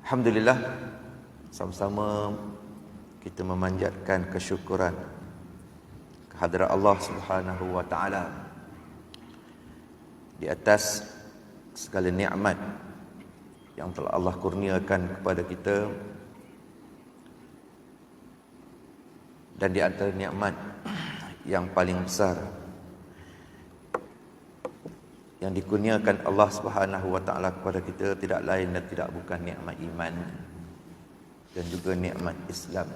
Alhamdulillah, sama-sama kita memanjatkan kesyukuran kehadrat Allah Subhanahu wa taala di atas segala nikmat yang telah Allah kurniakan kepada kita. Dan di antara nikmat yang paling besar yang dikurniakan Allah Subhanahu wa taala kepada kita tidak lain dan tidak bukan nikmat iman dan juga nikmat Islam.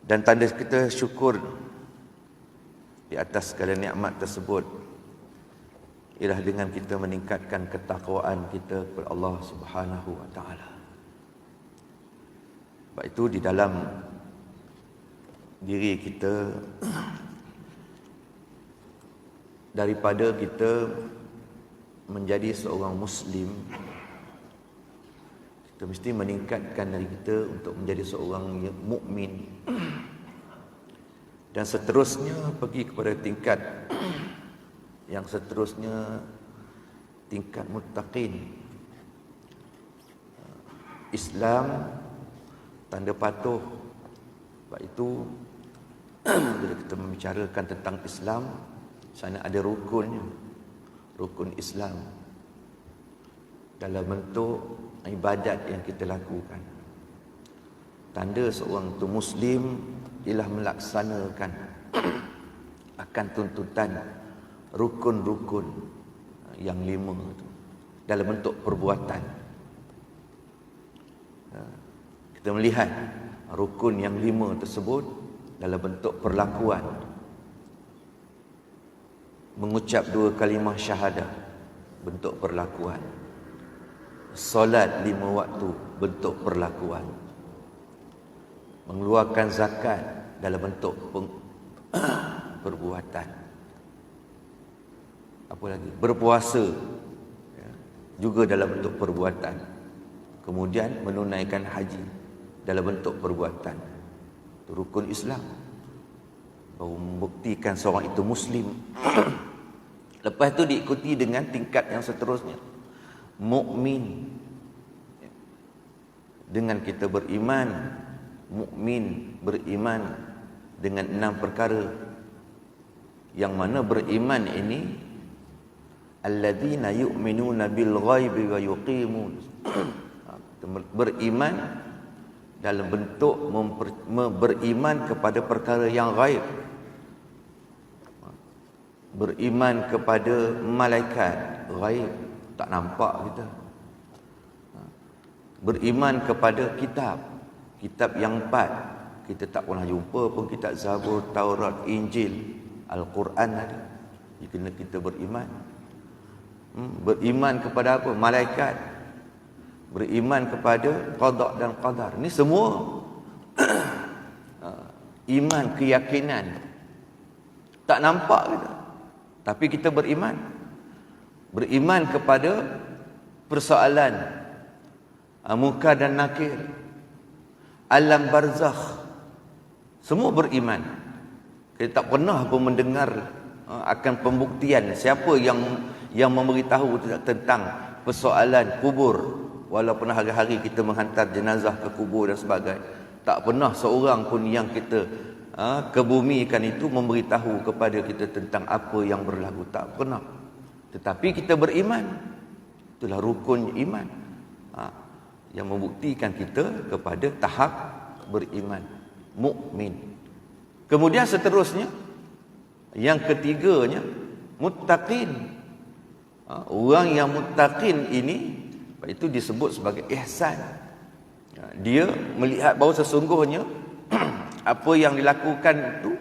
Dan tanda kita syukur di atas segala nikmat tersebut ialah dengan kita meningkatkan ketakwaan kita kepada Allah Subhanahu wa taala. Sebab itu di dalam diri kita, daripada kita menjadi seorang Muslim, kita mesti meningkatkan diri kita untuk menjadi seorang mukmin, dan seterusnya pergi kepada tingkat yang seterusnya, tingkat muttaqin. Islam, tanda patuh. Sebab itu bila kita membicarakan tentang Islam, sana ada rukunnya, rukun Islam dalam bentuk ibadat yang kita lakukan. Tanda seorang itu Muslim ialah melaksanakan akan tuntutan rukun-rukun yang 5 itu dalam bentuk perbuatan. Kita melihat rukun yang 5 tersebut dalam bentuk perlakuan. Mengucap 2 kalimah syahadah, bentuk perlakuan. Solat 5 waktu, bentuk perlakuan. Mengeluarkan zakat dalam bentuk perbuatan. Apa lagi? Berpuasa juga dalam bentuk perbuatan. Kemudian menunaikan haji dalam bentuk perbuatan. Itu rukun Islam. Baru membuktikan seorang itu Muslim. Lepas itu diikuti dengan tingkat yang seterusnya, mukmin. Dengan kita beriman, mukmin beriman dengan 6 perkara. Yang mana beriman ini alladzina yu'minuna bil ghaibi wa yuqimun. Beriman dalam bentuk beriman kepada perkara yang ghaib. Beriman kepada malaikat ghaib, tak nampak kita. Beriman kepada kitab yang 4, kita tak pernah jumpa pun, kitab Zabur, Taurat, Injil, Al-Quran ada. Kita beriman. Beriman kepada apa? Malaikat. Beriman kepada qada dan qadar. Ini semua iman, keyakinan. Tak nampak kita, tapi kita beriman. Beriman kepada persoalan munkar dan nakir, alam barzakh. Semua beriman. Kita tak pernah pun mendengar akan pembuktian siapa yang memberitahu tentang persoalan kubur. Walaupun hari-hari kita menghantar jenazah ke kubur dan sebagainya, tak pernah seorang pun yang kita kebumikan itu memberitahu kepada kita tentang apa yang berlaku. Tak pernah. Tetapi kita beriman. Itulah rukun iman, yang membuktikan kita kepada tahap beriman, mukmin. Kemudian seterusnya, yang ketiganya, muttaqin. Orang yang muttaqin ini itu disebut sebagai ihsan. Dia melihat bahawa sesungguhnya apa yang dilakukan itu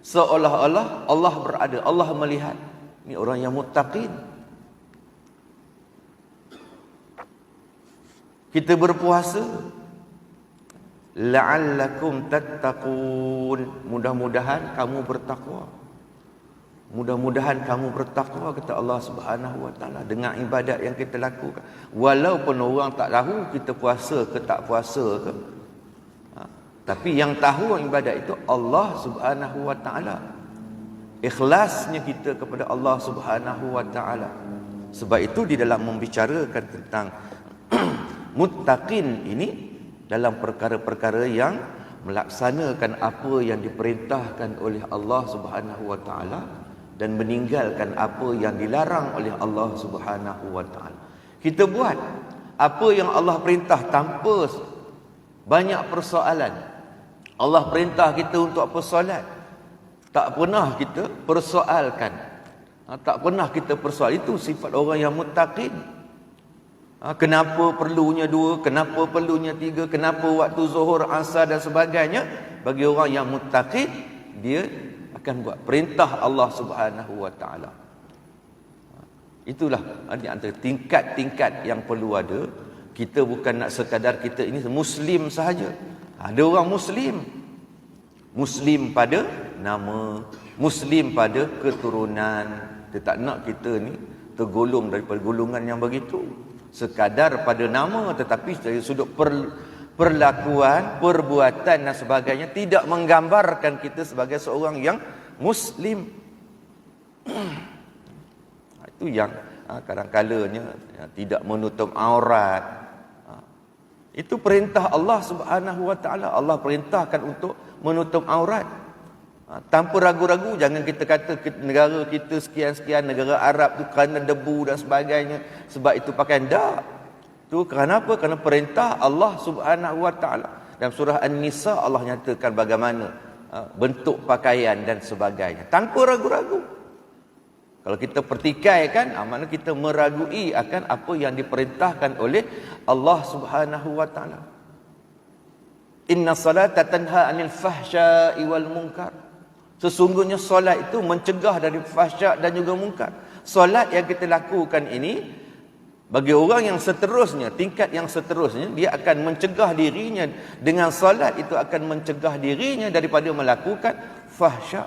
seolah-olah Allah berada, Allah melihat. Ini orang yang muttaqin. Kita berpuasa la'allakum tattaqun, mudah-mudahan kamu bertakwa. Mudah-mudahan kamu bertakwa, kata Allah Subhanahu wa taala, dengan ibadat yang kita lakukan. Walaupun orang tak tahu kita puasa ke tak puasa ke, tapi yang tahu ibadat itu Allah Subhanahu wa taala. Ikhlasnya kita kepada Allah Subhanahu wa taala. Sebab itu di dalam membicarakan tentang muttaqin ini, dalam perkara-perkara yang melaksanakan apa yang diperintahkan oleh Allah Subhanahu wa taala dan meninggalkan apa yang dilarang oleh Allah Subhanahu wa taala. Kita buat apa yang Allah perintah tanpa banyak persoalan. Allah perintah kita untuk apa? Solat. Tak pernah kita persoalkan. Tak pernah kita persoal. Itu sifat orang yang muttaqin. Kenapa perlunya 2, kenapa perlunya 3, kenapa waktu zuhur, asar dan sebagainya. Bagi orang yang muttaqin, dia akan buat perintah Allah Subhanahu wa taala. Itulah antara tingkat-tingkat yang perlu ada. Kita bukan nak sekadar kita ini Muslim sahaja. Ada orang Muslim. Muslim pada nama, Muslim pada keturunan. Dia tak nak kita ni tergolong daripada golongan yang begitu. Sekadar pada nama, tetapi dari sudut perlakuan, perbuatan dan sebagainya tidak menggambarkan kita sebagai seorang yang Muslim. Itu yang kadang-kalanya tidak menutup aurat. Itu perintah Allah Subhanahu wa taala. Allah perintahkan untuk menutup aurat. Tanpa ragu-ragu, jangan kita kata negara kita sekian-sekian, negara Arab tu kerana debu dan sebagainya, sebab itu pakaian. Tak. Tu kerana apa? Kerana perintah Allah Subhanahu wa taala. Dalam surah An-Nisa Allah nyatakan bagaimana bentuk pakaian dan sebagainya. Tanpa ragu-ragu. Kalau kita pertikaikan, maknanya kita meragui akan apa yang diperintahkan oleh Allah Subhanahu wa taala. Inna salata tanha 'anil fahsya'i wal munkar. Sesungguhnya solat itu mencegah dari fahsyak dan juga munkar. Solat yang kita lakukan ini, bagi orang yang seterusnya, tingkat yang seterusnya, dia akan mencegah dirinya dengan solat itu, akan mencegah dirinya daripada melakukan fahsyak,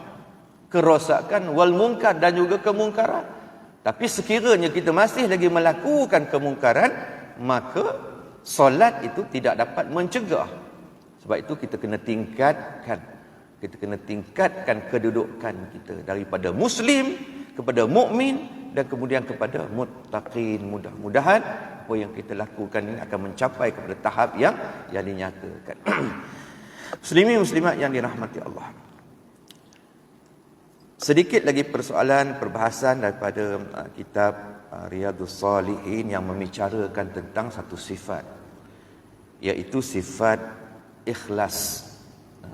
kerosakan, wal munkar dan juga kemungkaran. Tapi sekiranya kita masih lagi melakukan kemungkaran, maka solat itu tidak dapat mencegah. Sebab itu kita kena tingkatkan. Kita kena tingkatkan kedudukan kita daripada Muslim kepada mukmin dan kemudian kepada muttaqin. Mudah-mudahan apa yang kita lakukan ini akan mencapai kepada tahap yang dinyatakan. Muslimin muslimat yang dirahmati Allah. Sedikit lagi persoalan perbahasan daripada kitab Riyadhus Shalihin yang membicarakan tentang satu sifat, iaitu sifat ikhlas.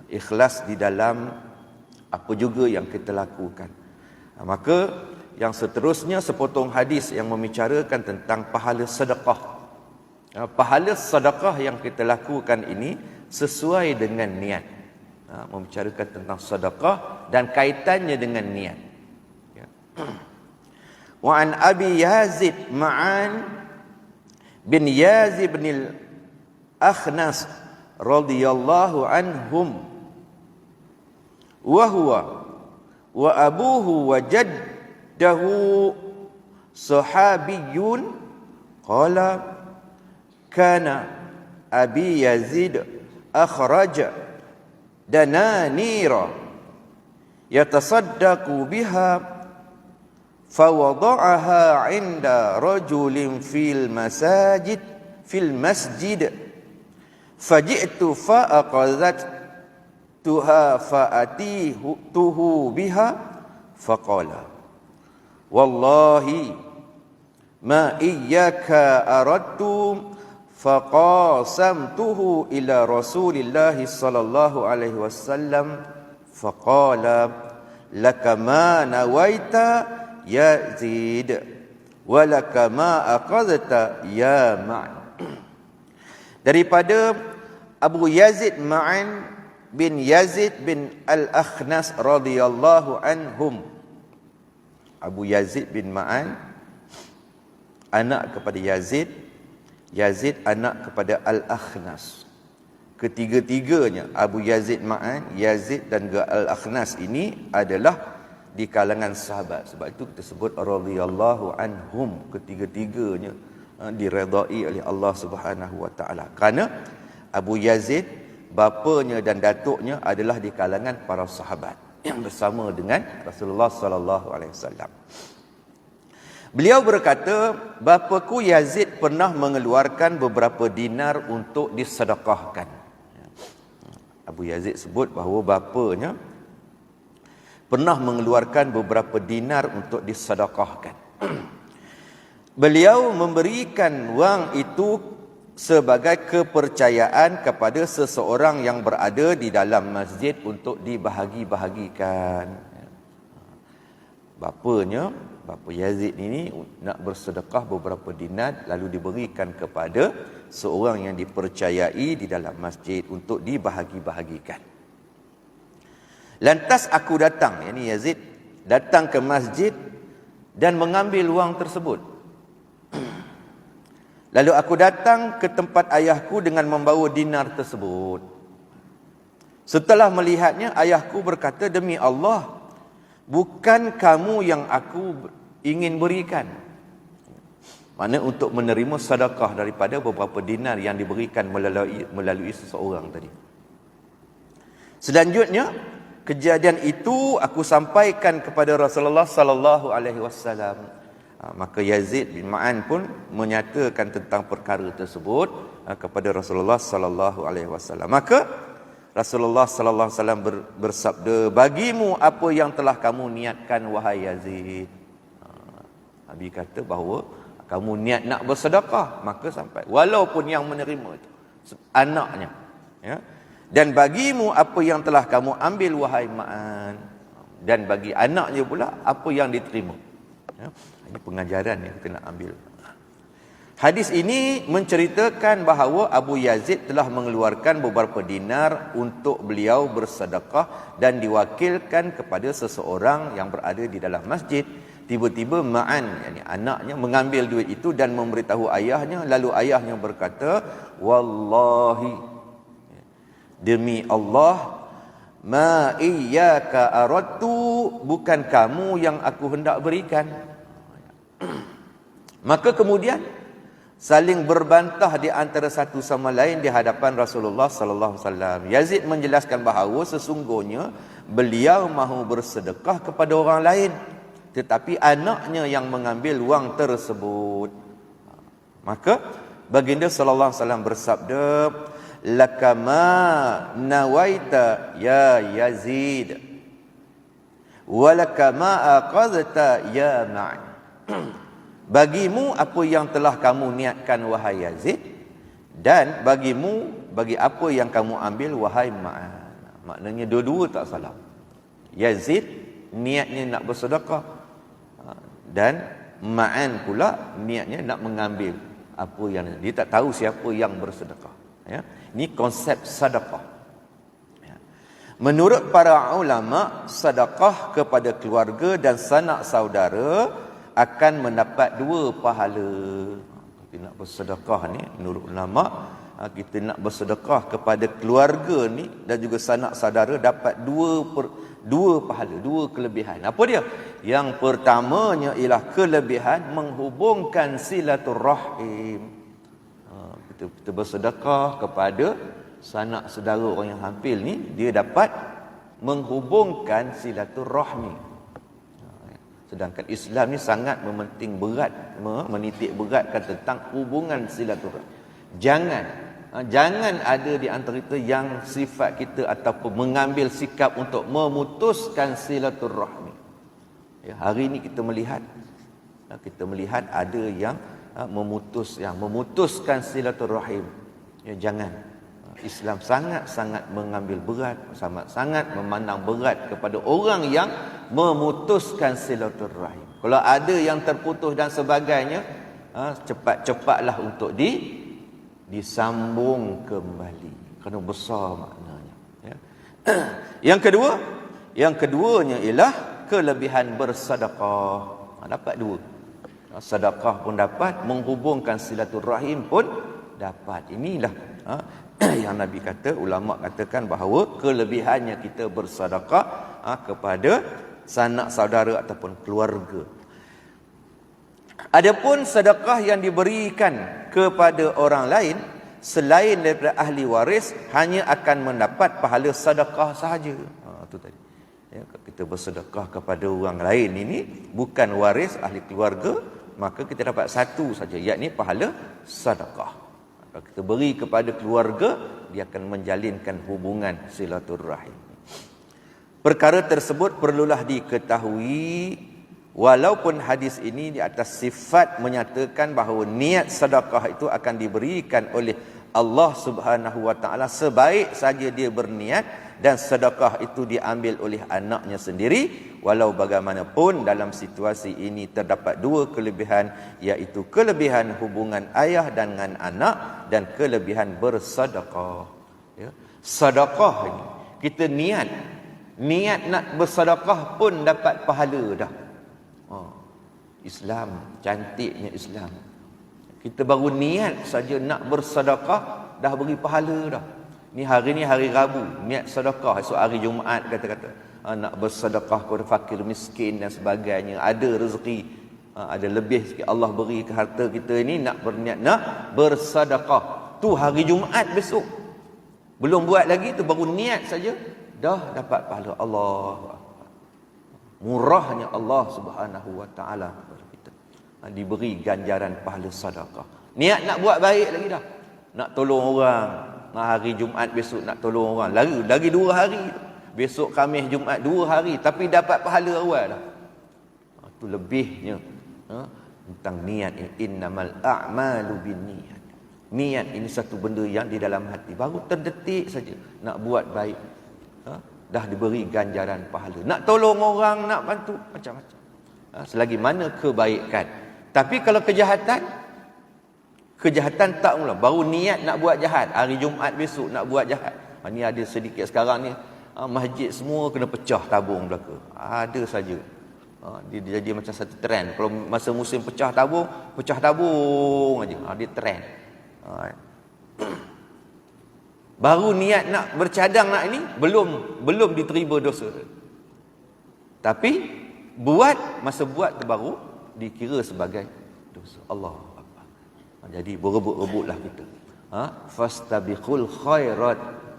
Ikhlas di dalam apa juga yang kita lakukan. Maka yang seterusnya sepotong hadis yang membicarakan tentang pahala sedekah. Pahala sedekah yang kita lakukan ini sesuai dengan niat. Membicarakan tentang sedekah dan kaitannya dengan niat. Wa an Abi Yazid Ma'an bin Yazid bin al-Akhnas radhiyallahu anhum wa huwa wa abuhu wa jaddahu sahabiyyun qala kana Abi Yazid akhraja dananira yatasaddaqu biha fawada'aha 'inda rajulin fil masjid faji'tu fa'aqadhattuha fa'atituhu biha faqala wallahi ma iyyaka aradtu faqasamtuhu ila Rasulillahi sallallahu alaihi wasallam faqala laka ma nawaita Yazid wa laka ma aqadta ya Ma'an. Daripada Abu Yazid Ma'an bin Yazid bin Al-Akhnas radhiyallahu anhum. Abu Yazid bin Ma'an anak kepada Yazid, Yazid anak kepada Al-Akhnas. Ketiga-tiganya Abu Yazid Ma'an, Yazid dan Al-Akhnas ini adalah di kalangan sahabat. Sebab itu kita sebut radhiyallahu anhum. Ketiga-tiganya diredai oleh Allah Subhanahu wa taala. Kerana Abu Yazid, bapanya dan datuknya adalah di kalangan para sahabat yang bersama dengan Rasulullah sallallahu alaihi wasallam. Beliau berkata, bapaku Yazid pernah mengeluarkan beberapa dinar untuk disedekahkan. Abu Yazid sebut bahawa bapanya pernah mengeluarkan beberapa dinar untuk disedekahkan. Beliau memberikan wang itu sebagai kepercayaan kepada seseorang yang berada di dalam masjid untuk dibahagi-bahagikan. Bapa Yazid ini nak bersedekah beberapa dinar lalu diberikan kepada seorang yang dipercayai di dalam masjid untuk dibahagi-bahagikan. Lantas aku datang, yakni Yazid datang ke masjid dan mengambil wang tersebut. Lalu aku datang ke tempat ayahku dengan membawa dinar tersebut. Setelah melihatnya, ayahku berkata, demi Allah, bukan kamu yang aku ingin berikan. Mana untuk menerima sedekah daripada beberapa dinar yang diberikan melalui seseorang tadi. Selanjutnya, kejadian itu aku sampaikan kepada Rasulullah sallallahu alaihi wasallam. Maka Yazid bin Ma'an pun menyatakan tentang perkara tersebut kepada Rasulullah sallallahu alaihi wasallam. Maka Rasulullah sallallahu alaihi wasallam bersabda, bagimu apa yang telah kamu niatkan wahai Yazid. Nabi kata bahawa kamu niat nak bersedekah, maka sampai walaupun yang menerima itu anaknya, ya. Dan bagimu apa yang telah kamu ambil wahai Ma'an, dan bagi anaknya pula apa yang diterima, ya. Ini pengajaran yang kita nak ambil. Hadis ini menceritakan bahawa Abu Yazid telah mengeluarkan beberapa dinar untuk beliau bersedekah dan diwakilkan kepada seseorang yang berada di dalam masjid. Tiba-tiba Ma'an, yakni anaknya, mengambil duit itu dan memberitahu ayahnya. Lalu ayahnya berkata, wallahi, demi Allah, ma iyyaka aradtu, bukan kamu yang aku hendak berikan. Maka kemudian saling berbantah di antara satu sama lain di hadapan Rasulullah sallallahu alaihi wasallam. Yazid menjelaskan bahawa sesungguhnya beliau mahu bersedekah kepada orang lain, tetapi anaknya yang mengambil wang tersebut. Maka baginda sallallahu alaihi wasallam bersabda, lakama nawaita ya Yazid walakama aqadta ya Ma'an. Bagimu apa yang telah kamu niatkan wahai Yazid, dan bagi apa yang kamu ambil wahai Ma'an. Maknanya dua-dua tak salah. Yazid niatnya nak bersedekah, dan Ma'an pula niatnya nak mengambil apa yang dia tak tahu siapa yang bersedekah, ya. Ini konsep sedekah, ya. Menurut para ulama, sedekah kepada keluarga dan sanak saudara akan mendapat dua pahala. Kita nak bersedekah ni, menurut ulama, kita nak bersedekah kepada keluarga ni dan juga sanak saudara dapat dua pahala, dua kelebihan. Apa dia? Yang pertamanya ialah kelebihan menghubungkan silaturrahim. Kita bersedekah kepada sanak saudara orang yang hampir ni, dia dapat menghubungkan silaturrahmi. Sedangkan Islam ni sangat mementing berat, menitik beratkan tentang hubungan silaturahmi. Jangan ada di antara kita yang sifat kita ataupun mengambil sikap untuk memutuskan silaturahmi. Ya, hari ini kita melihat ada yang memutuskan silaturahim. Ya, jangan. Islam sangat-sangat mengambil berat, sangat memandang berat kepada orang yang memutuskan silaturahim. Kalau ada yang terputus dan sebagainya, cepat-cepatlah untuk disambung kembali, kerana besar maknanya, ya. Yang keduanya ialah kelebihan bersedekah. Dapat dua. Sedekah pun dapat, menghubungkan silaturahim pun dapat. Inilah yang Nabi kata, ulama katakan bahawa kelebihannya kita bersedekah kepada sanak saudara ataupun keluarga. Adapun sedekah yang diberikan kepada orang lain selain daripada ahli waris hanya akan mendapat pahala sedekah sahaja. Itu tadi. Ya, kita bersedekah kepada orang lain ini bukan waris ahli keluarga, maka kita dapat satu saja, yakni pahala sedekah. Kalau kita beri kepada keluarga, dia akan menjalinkan hubungan silaturahim. Perkara tersebut perlulah diketahui, walaupun hadis ini di atas sifat menyatakan bahawa niat sedekah itu akan diberikan oleh Allah Subhanahu wa taala sebaik saja dia berniat, dan sedekah itu diambil oleh anaknya sendiri. Walau bagaimanapun dalam situasi ini terdapat dua kelebihan, iaitu kelebihan hubungan ayah dengan anak dan kelebihan bersedekah. Ya. Sedekah ini kita niat nak bersedekah pun dapat pahala dah. Islam, cantiknya Islam. Kita baru niat saja nak bersedekah dah beri pahala dah. Ni hari Rabu, niat sedekah. Esok hari Jumaat kata-kata nak bersedekah kepada fakir miskin dan sebagainya. Ada rezeki, ada lebih sikit Allah beri ke harta kita ini, nak berniat nak bersedekah. Tu hari Jumaat besok. Belum buat lagi tu, baru niat saja dah dapat pahala. Allah. Murahnya Allah Subhanahu wa taala kepada kita. Diberi ganjaran pahala sedekah. Niat nak buat baik lagi dah. Nak tolong orang. Hari Jumaat besok nak tolong orang. Lagi 2 hari. Besok Khamis Jumaat 2 hari. Tapi dapat pahala awal dah. Itu lebihnya tentang niat ini. Innamal a'malu binniyat. Niat ini satu benda yang di dalam hati. Baru terdetik saja nak buat baik. Dah diberi ganjaran pahala. Nak tolong orang, nak bantu, macam-macam. Selagi mana kebaikan. Tapi kalau kejahatan tak mula. Baru niat nak buat jahat. Hari Jumaat besok nak buat jahat. Ni ada sedikit sekarang ni. Masjid semua kena pecah tabung belaka. Ada saja. Dia jadi macam satu trend. Kalau masa musim pecah tabung aja. Dia trend. Baru niat nak bercadang nak ini, belum diterima dosa. Tapi masa buat tu baru dikira sebagai dosa. Allah Akbar. Jadi berebut-rebutlah kita. Fastabiqul khairat.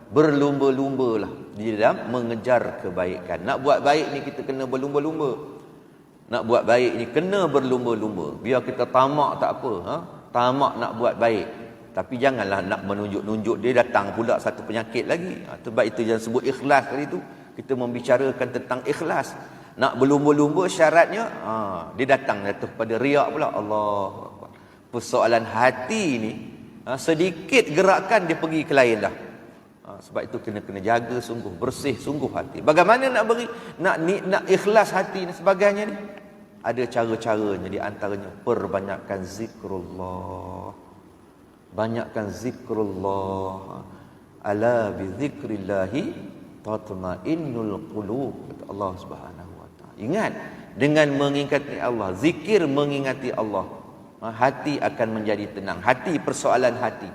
Berlumba-lumbalah di dalam mengejar kebaikan. Nak buat baik ni kita kena berlumba-lumba. Nak buat baik ni kena berlumba-lumba. Biar kita tamak tak apa. Tamak nak buat baik. Tapi janganlah nak menunjuk-nunjuk. Dia datang pula satu penyakit lagi. Sebab itu yang sebut ikhlas tadi tu. Kita membicarakan tentang ikhlas. Nak berlumba-lumba syaratnya, dia datang jatuh pada riak pula. Allah. Persoalan hati ni, sedikit gerakan dia pergi ke lain dah. Sebab itu kena jaga sungguh, bersih sungguh hati. Bagaimana nak beri, nak ikhlas hati dan sebagainya ni? Ada cara-caranya, di antaranya perbanyakkan zikrullah. Banyakkan zikrullah. Ala bi zikrillahi tatma'innul qulub, kata Allah Subhanahu wa taala. Ingat, dengan mengingati Allah, zikir mengingati Allah, hati akan menjadi tenang. Hati, persoalan hati.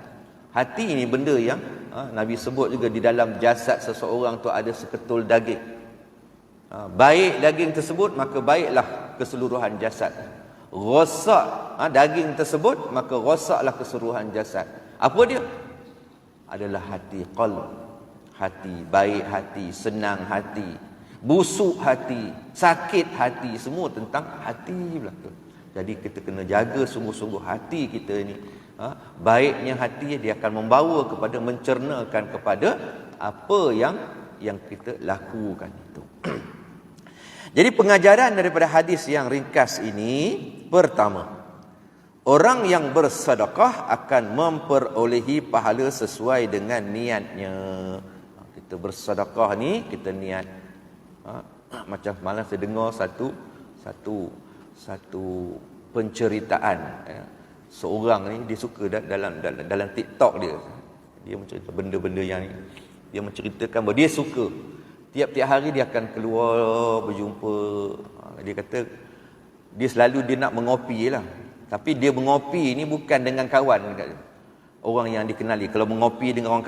Hati ini benda yang Nabi sebut juga, di dalam jasad seseorang tu ada seketul daging. Baik daging tersebut, maka baiklah keseluruhan jasad. Rosak daging tersebut, maka rosaklah keseluruhan jasad. Apa dia? Adalah hati, qalb. Hati, baik hati, senang hati, busuk hati, sakit hati, semua tentang hati belaka. Jadi kita kena jaga sungguh-sungguh hati kita ini. Baiknya hati dia akan membawa kepada, mencernakan kepada apa yang kita lakukan itu. Jadi pengajaran daripada hadis yang ringkas ini, pertama, orang yang bersedekah akan memperolehi pahala sesuai dengan niatnya. Kita bersedekah ni, kita niat. Macam malam saya dengar satu penceritaan. Seorang ni dia suka dalam TikTok dia mencerita benda-benda yang ni. Dia menceritakan bahawa dia suka tiap-tiap hari dia akan keluar berjumpa. Dia kata dia selalu dia nak mengopi lah. Tapi dia mengopi ni bukan dengan kawan, orang yang dikenali. Kalau mengopi dengan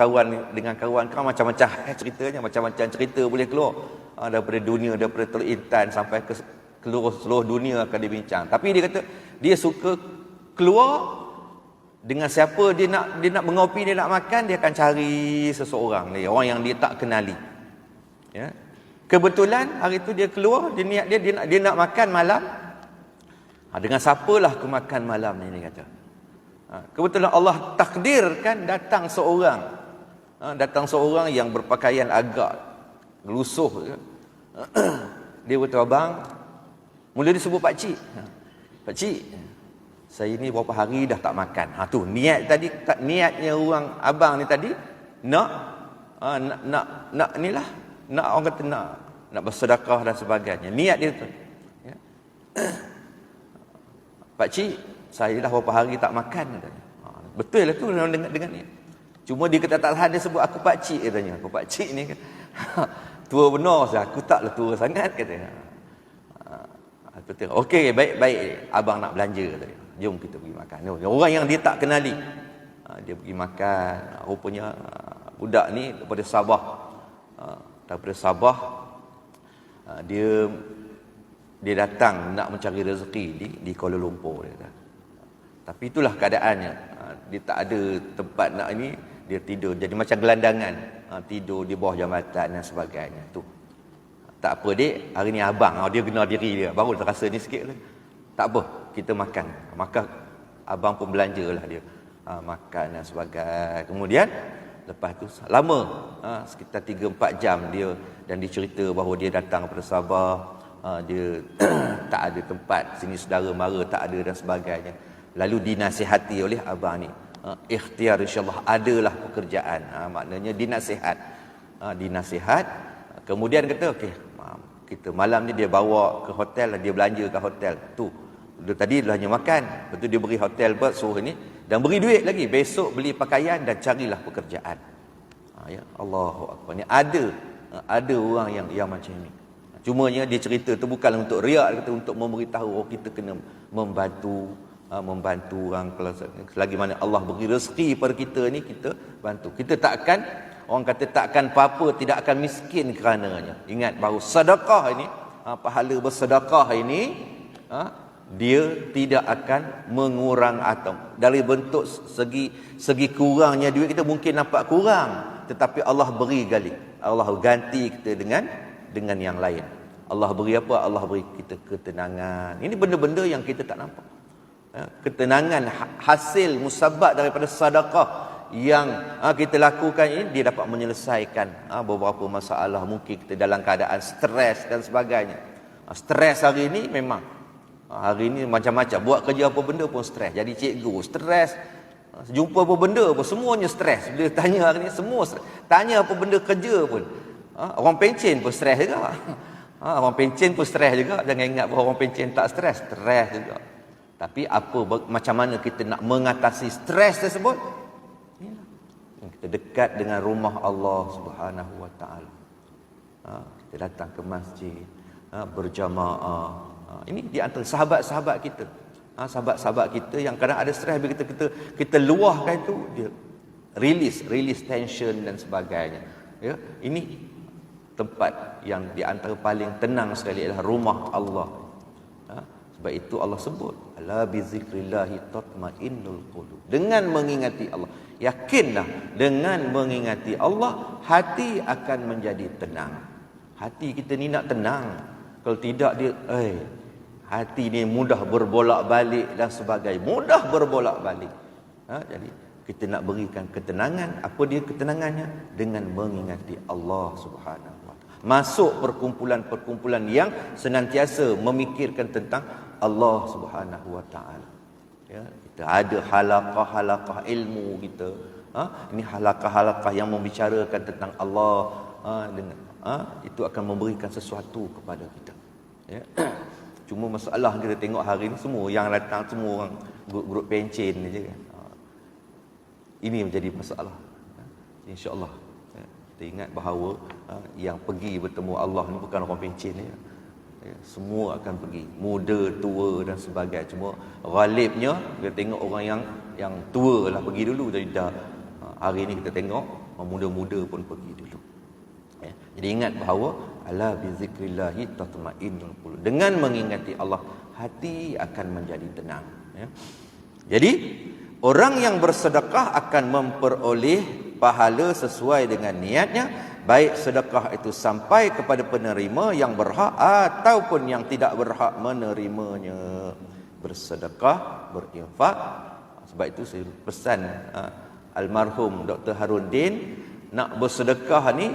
kawan kan macam-macam ceritanya, macam-macam cerita boleh keluar. Daripada dunia, daripada Teluk Intan sampai ke seluruh dunia akan dibincang. Tapi dia kata dia suka keluar dengan siapa dia nak mengopi, dia nak makan, dia akan cari seseorang ni, orang yang dia tak kenali. Ya. Kebetulan hari tu dia keluar, dia niat dia nak makan malam. Dengan siapalah aku makan malam ni, dia kata. Kebetulan Allah takdirkan datang seorang. Datang seorang yang berpakaian agak gelusuh. Dia berkata, abang, mula dia sebut pakcik. Pakcik, saya ni berapa hari dah tak makan. Tu niat tadi, niatnya orang abang ni tadi nak inilah, nak orang kata nak bersedekah dan sebagainya. Niat dia tu. Ya. Pakcik, saya dah berapa hari tak makan katanya. Betul lah tu dengan ni. Cuma dia kata tak tahan, dia sebut aku pakcik katanya. Aku pakcik ni kan. Tua benar saya, aku taklah tua sangat katanya. Aku tengok, okey, baik, abang nak belanja katanya. Jom kita pergi makan. Orang yang dia tak kenali, dia pergi makan. Rupanya budak ni daripada Sabah. Dia datang nak mencari rezeki di Kuala Lumpur, dia kata. Tapi itulah keadaannya. Dia tak ada tempat nak ini, dia tidur jadi macam gelandangan. Tidur di bawah jambatan dan sebagainya. Tu. Tak apa dek, hari ni abang dia kena diri dia. Baru terasa ni sikit lah. Tak apa, kita makan. Maka abang pun belanjalah dia. Makan dan sebagainya. Kemudian lepas tu lama, sekitar 3-4 jam dia, dan dia cerita bahawa dia datang daripada Sabah. Dia tak ada tempat, sini saudara mara tak ada dan sebagainya. Lalu dinasihati oleh abang ni, ikhtiar insyaAllah adalah pekerjaan. Maknanya dinasihat. Kemudian kata okey, kita malam ni dia bawa ke hotel, dia belanja ke hotel tu. Dia tadi dah hanya makan, lepas tu dia beri hotel suruh ni, dan beri duit lagi, besok beli pakaian dan carilah pekerjaan. Ya Allahu akbar. Ni ada orang yang macam ni. Cumanya dia cerita tu bukanlah untuk riak, kata untuk memberitahu kita kena membantu orang. Kalau selagi mana Allah beri rezeki pada kita ni, kita bantu. Kita takkan, orang kata takkan apa-apa, tidak akan miskin kerananya. Ingat bahawa sedekah ini, pahala bersedekah ini, dia tidak akan mengurang atau dari bentuk segi kurangnya duit kita mungkin nampak kurang, tetapi Allah beri gali, Allah ganti kita dengan yang lain. Allah beri apa? Allah beri kita ketenangan. Ini benda-benda yang kita tak nampak. Ketenangan hasil musabab daripada sedekah yang kita lakukan ini, dia dapat menyelesaikan beberapa masalah. Mungkin kita dalam keadaan stres dan sebagainya. Stres hari ini memang hari ini macam-macam, buat kerja apa benda pun stres. Jadi cikgu stres, jumpa apa benda pun semuanya stres. Bila tanya hari ini semua stres. Tanya apa benda kerja pun, orang pencen pun stres juga. Orang pencen pun stres juga. Jangan ingat bahawa orang pencen tak stres juga. Tapi macam mana kita nak mengatasi stres tersebut? Kita dekat dengan rumah Allah Subhanahu wa taala. Kita datang ke masjid, berjamaah. Ini di antara sahabat-sahabat kita. Sahabat-sahabat kita yang kadang ada stres, bila kita luahkan itu, dia release tension dan sebagainya. Ya, ini tempat yang di antara paling tenang sekali adalah rumah Allah. Sebab itu Allah sebut, ala bizikrillahi tatmainnul qulub. Dengan mengingati Allah, yakinlah dengan mengingati Allah, hati akan menjadi tenang. Hati kita ni nak tenang. Kalau tidak dia hati ni mudah berbolak-balik dan sebagainya. Mudah berbolak-balik. Jadi kita nak berikan ketenangan. Apa dia ketenangannya? Dengan mengingati Allah Subhanahu wa taala. Masuk perkumpulan-perkumpulan yang senantiasa memikirkan tentang Allah Subhanahu wa taala. Ya, kita ada halaqah-halaqah ilmu kita. Ini halaqah-halaqah yang membicarakan tentang Allah, itu akan memberikan sesuatu kepada kita. Ya. Cuma masalah kita tengok hari ni semua yang datang semua orang grup pencen je kan. Ini menjadi masalah. InsyaAllah kita ingat bahawa yang pergi bertemu Allah ni bukan orang pencen ya. Semua akan pergi, muda, tua dan sebagainya. Cuma ghalibnya kita tengok orang yang tua lah pergi dulu. Jadi dah hari ni kita tengok muda-muda pun pergi dulu. Jadi ingat bahawa ala bizikrillahi tatmainnul qulub. Dengan mengingati Allah, hati akan menjadi tenang. Jadi orang yang bersedekah akan memperoleh pahala sesuai dengan niatnya, baik sedekah itu sampai kepada penerima yang berhak ataupun yang tidak berhak menerimanya. bersedekah, berinfak. Sebab itu saya pesan almarhum Dr. Haruddin, nak bersedekah ni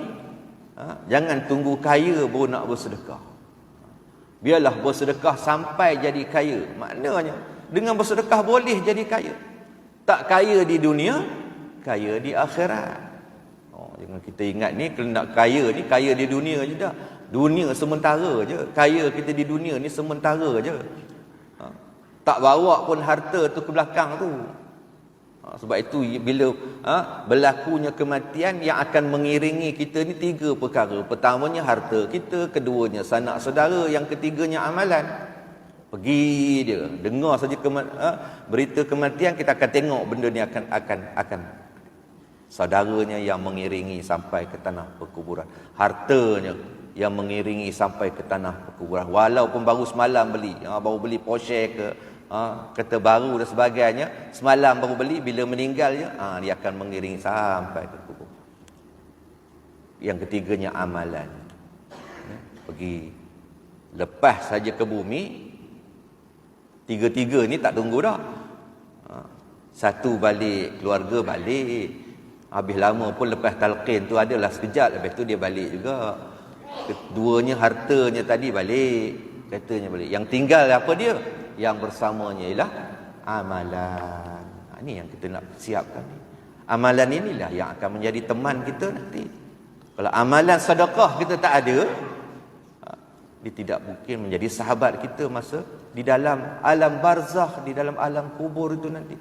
jangan tunggu kaya baru nak bersedekah. Biarlah bersedekah sampai jadi kaya. Maknanya dengan bersedekah boleh jadi kaya. Tak kaya di dunia, kaya di akhirat. Jangan kita ingat ni kalau nak kaya ni, kaya di dunia je dah. Dunia sementara je. Kaya kita di dunia ni sementara je. Tak bawa pun harta tu ke belakang tu. Sebab itu bila berlakunya kematian, yang akan mengiringi kita ni 3 perkara. Pertamanya harta kita, keduanya sanak saudara, yang ketiganya amalan. Pergi dia, dengar saja berita kematian, kita akan tengok benda ni akan saudaranya yang mengiringi sampai ke tanah perkuburan. Hartanya yang mengiringi sampai ke tanah perkuburan. Walaupun baru semalam beli, baru beli Porsche ke, kereta baru dan sebagainya, semalam baru beli, bila meninggal je, dia akan mengiringi sampai ke kubur. Yang ketiganya amalan. Pergi lepas saja ke bumi, tiga-tiga ni tak tunggu dah. Satu balik, keluarga balik. Habis lama pun lepas talqin tu adalah sekejap, lepas tu dia balik juga. Keduanya hartanya tadi balik, katanya balik. Yang tinggal apa dia? Yang bersamanya ialah amalan. Ini yang kita nak siapkan ni. Amalan inilah yang akan menjadi teman kita nanti. Kalau amalan sedekah kita tak ada, dia tidak mungkin menjadi sahabat kita masa di dalam alam barzakh, di dalam alam kubur itu nanti.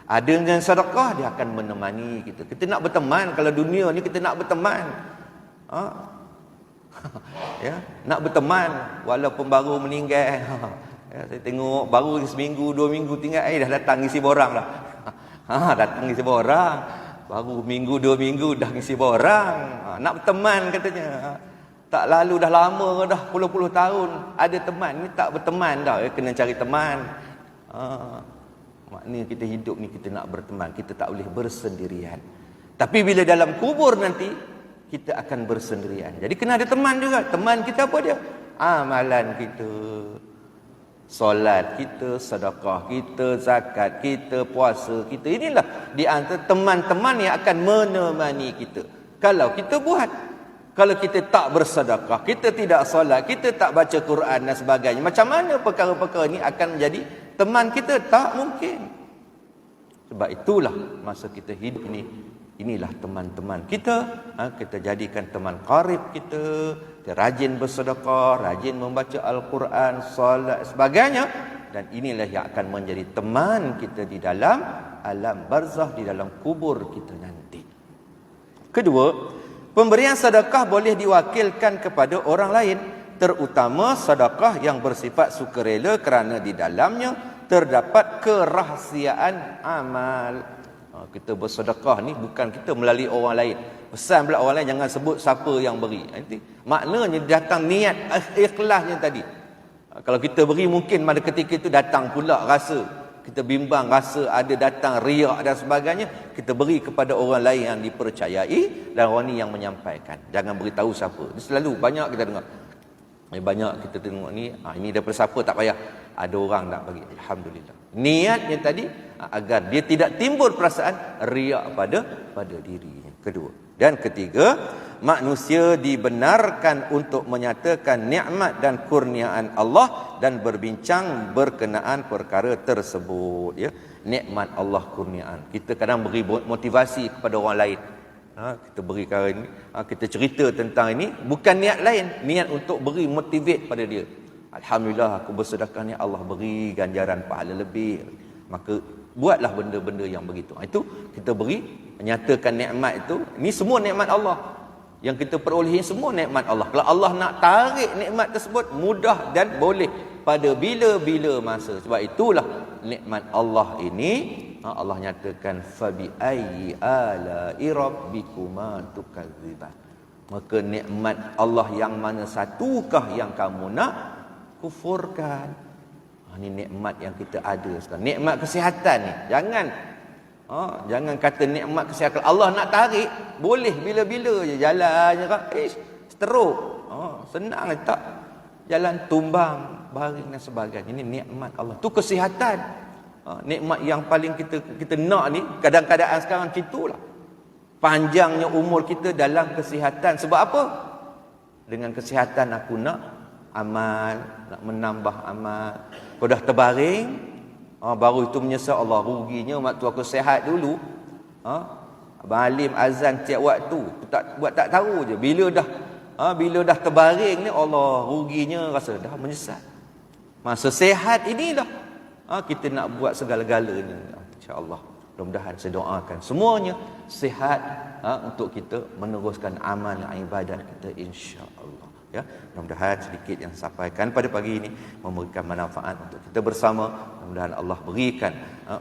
Ada dengan sedekah, dia akan menemani kita. Kita nak berteman, kalau dunia ni kita nak berteman. Ya, nak berteman walaupun baru meninggal. Ya, saya tengok baru seminggu, 2 minggu tinggal, dah datang ngisi borang dah. Datang ngisi borang. Baru minggu, 2 minggu dah ngisi borang. Nak berteman katanya. Tak lalu dah lama dah, puluh-puluh tahun ada teman, ni tak berteman dah. Kena cari teman. Maknanya kita hidup ni kita nak berteman, kita tak boleh bersendirian. Tapi bila dalam kubur nanti, kita akan bersendirian. Jadi kena ada teman juga. Teman kita apa dia? Amalan kita, solat kita, sedekah kita, zakat kita, puasa kita. Inilah di antara teman-teman yang akan menemani kita. Kalau kita buat, kalau kita tak bersedekah, kita tidak solat, kita tak baca Quran dan sebagainya, macam mana perkara-perkara ini akan menjadi teman kita? Tak mungkin. Sebab itulah masa kita hidup ini, inilah teman-teman kita. Kita jadikan teman qarib kita. Kita rajin bersedekah, rajin membaca Al-Quran, solat, sebagainya. Dan inilah yang akan menjadi teman kita di dalam alam barzakh, di dalam kubur kita nanti. Kedua, pemberian sedekah boleh diwakilkan kepada orang lain, terutama sedekah yang bersifat sukarela kerana di dalamnya terdapat kerahsiaan amal. Kita bersedekah ni bukan kita melalui orang lain. Pesan pula orang lain jangan sebut siapa yang beri. Nanti maknanya datang niat ikhlasnya tadi. Kalau kita beri mungkin pada ketika itu datang pula rasa, kita bimbang rasa ada datang riak dan sebagainya, kita beri kepada orang lain yang dipercayai dan orang ni yang menyampaikan. Jangan beritahu siapa. Ini selalu banyak kita dengar. Banyak kita tengok ni, ini daripada siapa tak payah. Ada orang nak bagi. Alhamdulillah. Niatnya tadi agar dia tidak timbul perasaan riak pada dirinya. Kedua. Dan ketiga, manusia dibenarkan untuk menyatakan nikmat dan kurniaan Allah dan berbincang berkenaan perkara tersebut. Ya, nikmat Allah, kurniaan. Kita kadang beri motivasi kepada orang lain. Kita beri perkara ini, kita cerita tentang ini, bukan niat lain, niat untuk beri motivate pada dia. Alhamdulillah aku bersedekah ni, Allah beri ganjaran pahala lebih. Maka buatlah benda-benda yang begitu. Itu kita beri, menyatakan nikmat itu. Ini semua nikmat Allah. Yang kita perolehi semua nikmat Allah. Kalau Allah nak tarik nikmat tersebut, mudah dan boleh pada bila-bila masa. Sebab itulah nikmat Allah ini, Allah nyatakan fabi ayyi ala'i rabbikuma tukadziban. Maka nikmat Allah yang mana satukah yang kamu nak kufurkan? Ini nikmat yang kita ada sekarang. Nikmat kesihatan ni. Jangan kata nikmat kesihatan. Allah nak tarik, boleh bila-bila je jalan je kan. Stroke. Senang tak. jalan tumbang, baring dan sebagainya. Ini nikmat Allah. Tu kesihatan. Nikmat yang paling kita nak ni, kadang-kadang sekarang gitulah. Panjangnya umur kita dalam kesihatan. Sebab apa? Dengan kesihatan aku nak amal, nak menambah amal. Kau dah terbaring, baru itu menyesal, Allah ruginya waktu aku sihat dulu. Alim azan tiap waktu, tak tahu je. Bila dah terbaring ni, Allah ruginya, rasa dah menyesal. Masa sihat inilah kita nak buat segala-galanya, insya-Allah. Mudah-mudahan saya doakan semuanya sihat untuk kita meneruskan amal ibadat kita, insya-Allah. Ya, mudah-mudahan sedikit yang sampaikan pada pagi ini memberikan manfaat untuk kita bersama. Mudah-mudahan Allah berikan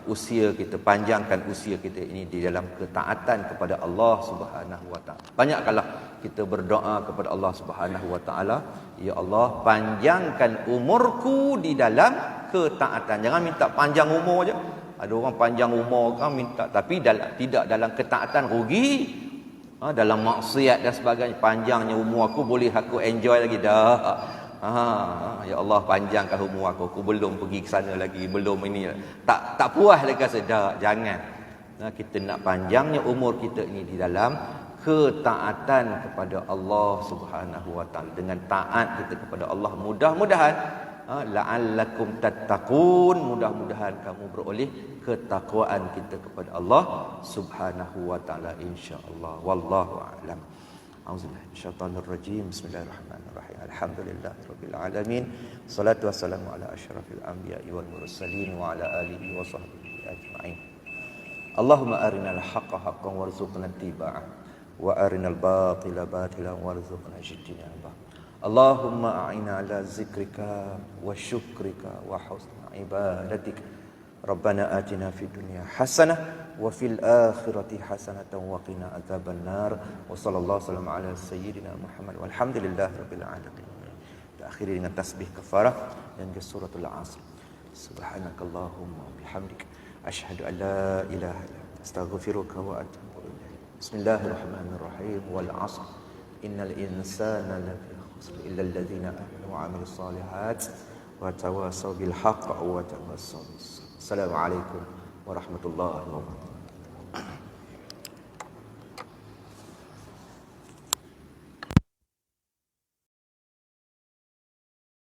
usia kita, panjangkan usia kita ini di dalam ketaatan kepada Allah Subhanahu wa taala. Banyaklah kita berdoa kepada Allah Subhanahu wa taala, ya Allah, panjangkan umurku di dalam ketaatan. Jangan minta panjang umur je. Ada orang panjang umur kan minta, tapi tidak dalam ketaatan, rugi. Dalam maksiat dan sebagainya, panjangnya umur aku, boleh aku enjoy lagi dah. Ya Allah, panjangkan umur aku belum pergi ke sana lagi, belum ini, tak puas lagi rasa. Dah, jangan. Kita nak panjangnya umur kita ini di dalam ketaatan kepada Allah Subhanahu wa taala. Dengan taat kita kepada Allah, mudah-mudahan la'allakum tattaqun, mudah-mudahan kamu beroleh ketakwaan kita kepada Allah Subhanahu wa taala, insya-Allah. Wallahu a'lam. Auzubillahi minasyaitonir rajim. Bismillahirrahmanirrahim. Alhamdulillahirabbil alamin. Shalatu wassalamu ala asyrafil anbiya'i wal mursalin wa ala alihi wa sahbihi ajma'in. Allahumma arinal haqqa haqqan warzuqna ittiba'ah wa arinal batila batilan warzuqna ijtinabah. Allahumma a'inna ala zikrika wa syukrika wa husna ibadatik. Rabbana atina fid dunya hasanah wa fil akhirati hasanatan wa qina adzaban nar. Wa sallallahu wasallam ala sayyidina Muhammad walhamdulillahirabbil alamin. Akhiri dengan tasbih kafarah dan suratul asr. Subhanakallahumma wa bihamdik asyhadu an la ilaha illa anta astaghfiruka wa atubu ilaik. Bismillahirrahmanirrahim. Wal 'asr innal insana lafi illa alladhina amanu wa 'amilus solihat wa tawasaw bil haqq wa tawasaw bis sabr. Assalamualaikum warahmatullahi wabarakatuh.